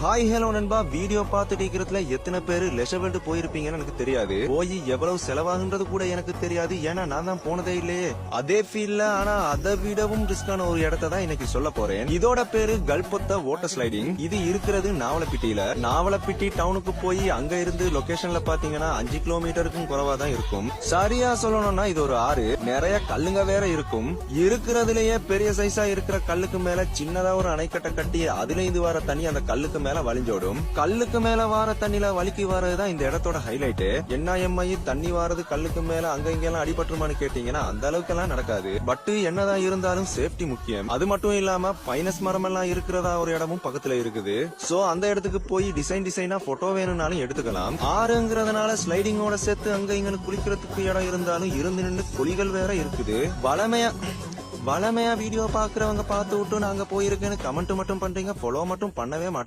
Hi hello நண்பா, video பார்த்துட்டு இருக்கிறதுல எத்தனை பேரு லெஷர்வேல்ட் போயிருப்பீங்கன்னு எனக்கு தெரியாது. போய் எவ்வளவு செலவாகுன்றது கூட எனக்கு தெரியாது. ஏன்னா நான் தான் போனதே இல்லையே. அதே ஃபீல்ல ஆனா அதை விடவும் ரிஸ்கான ஒரு இடத்தை தான் இன்னைக்கு சொல்ல போறேன். இதோட பேரு கல்பொத்த வாட்டர் ஸ்லைடிங். இது இருக்கிறது நாவலப்பிட்டியில. நாவலப்பிட்டி டவுனுக்கு போய் அங்க இருந்து லொகேஷன்ல பாத்தீங்கன்னா 5 கிலோமீட்டருக்கும் குறைவா தான் இருக்கும். சரியா சொல்லணும்னா இது ஒரு ஆறு. நிறைய கல்லுங்க வேற இருக்கும். இருக்கிறதுலயே பெரிய சைஸா இருக்கிற கல்லுக்கு மேல சின்னதா ஒரு அணைக்கட்டை கட்டி அதுல இருந்து வர தண்ணி அந்த கல்லுக்கு மேல வலிஞ்சோடும். கல்லுக்கு மேல வார தண்ணில வலிக்கு வரதுதான் இந்த இடத்தோட ஹைலைட். என்ன தண்ணி வாரது கல்லுக்கு மேல அங்க இங்கெல்லாம் அடிபட்டுருமான்னு கேட்டீங்கன்னா அந்த அளவுக்கு எல்லாம் நடக்காது. பட் என்னதான் இருந்தாலும் சேஃப்டி முக்கியம். அது மட்டும் இல்லாம பைனஸ் மரம் எல்லாம் இருக்கிறதா ஒரு இடமும் பக்கத்துல இருக்குது. சோ அந்த இடத்துக்கு போய் டிசைனா போட்டோ வேணும்னாலும் எடுத்துக்கலாம். ஆறுங்கிறதுனால ஸ்லைடிங்கோட சேர்த்து அங்க இங்க குளிக்கிறதுக்கு இடம் இருந்தாலும் இருந்து நின்று குழிகள் வேற இருக்குது. வளமையா வீடியோ பாக்குறவங்க பார்த்து விட்டு நாங்க போயிருக்கேன்னு கமெண்ட் மட்டும் பண்றீங்க, ஃபாலோ மட்டும் பண்ணவே மாட்டேங்க.